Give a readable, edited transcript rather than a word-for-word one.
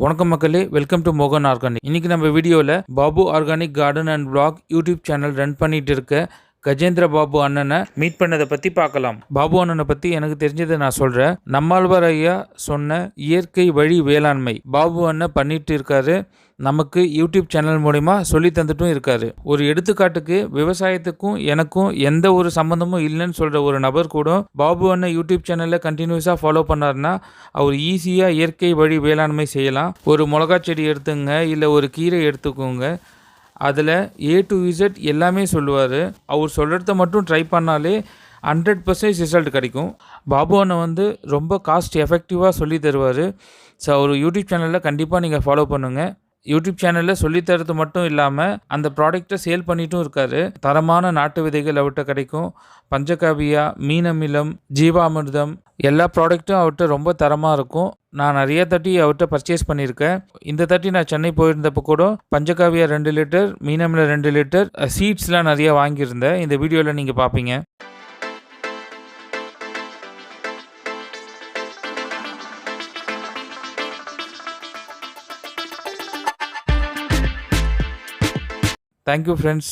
வணக்கம் மக்களே, welcome to மோகன் ஆர்கானிக். இன்னைக்கு நம்ம வீடியோவில் Babu organic garden and black YouTube channel run பண்ணிட்டு இருக்க கஜேந்திர பாபு அண்ணனை மீட் பண்ணதை பற்றி பார்க்கலாம். பாபு அண்ணனை பற்றி எனக்கு தெரிஞ்சதை நான் சொல்கிறேன். நம்மாழ்வார் ஐயா சொன்ன இயற்கை வழி வேளாண்மை பாபு அண்ணன் பண்ணிட்டு இருக்காரு. நமக்கு யூடியூப் சேனல் மூலிமா சொல்லி தந்துட்டும் இருக்காரு. ஒரு எடுத்துக்காட்டுக்கு விவசாயத்துக்கும் எனக்கும் எந்த ஒரு சம்மந்தமும் இல்லைன்னு சொல்கிற ஒரு நபர் கூட பாபு அண்ணன் யூடியூப் சேனலில் கண்டினியூஸாக ஃபாலோ பண்ணார்னா அவர் ஈஸியாக இயற்கை வழி வேளாண்மை செய்யலாம். ஒரு மிளகா செடி எடுத்துங்க, இல்லை ஒரு கீரை எடுத்துக்கோங்க, அதில் A to Z எல்லாமே சொல்லுவார். அவர் சொல்கிறத மட்டும் ட்ரை பண்ணாலே 100% ரிசல்ட் கிடைக்கும். பாபு அண்ணன் ரொம்ப காஸ்ட் எஃபெக்டிவாக சொல்லி தருவார். ஸோ அவர் யூடியூப் சேனலில் கண்டிப்பாக நீங்கள் ஃபாலோ பண்ணுங்கள். யூடியூப் சேனலில் சொல்லித்தரது மட்டும் இல்லாமல் அந்த ப்ராடக்டை சேல் பண்ணிட்டும் இருக்காரு. தரமான நாட்டு விதைகள் அவர்கிட்ட கிடைக்கும். பஞ்சகாவியா, மீனமிலம், ஜீவாமிர்தம் எல்லா ப்ராடக்ட்டும் அவர்கிட்ட ரொம்ப தரமாக இருக்கும். நான் நிறைய தட்டி அவர்கிட்ட பர்ச்சேஸ் பண்ணியிருக்கேன். இந்த தட்டி நான் சென்னை போயிருந்தப்போ கூட பஞ்சகாவியா 2 லிட்டர், மீனமிலம் 2 லிட்டர், சீட்ஸ்லாம் நிறைய வாங்கியிருந்தேன். இந்த வீடியோவில் நீங்கள் பார்ப்பீங்க. Thank you friends.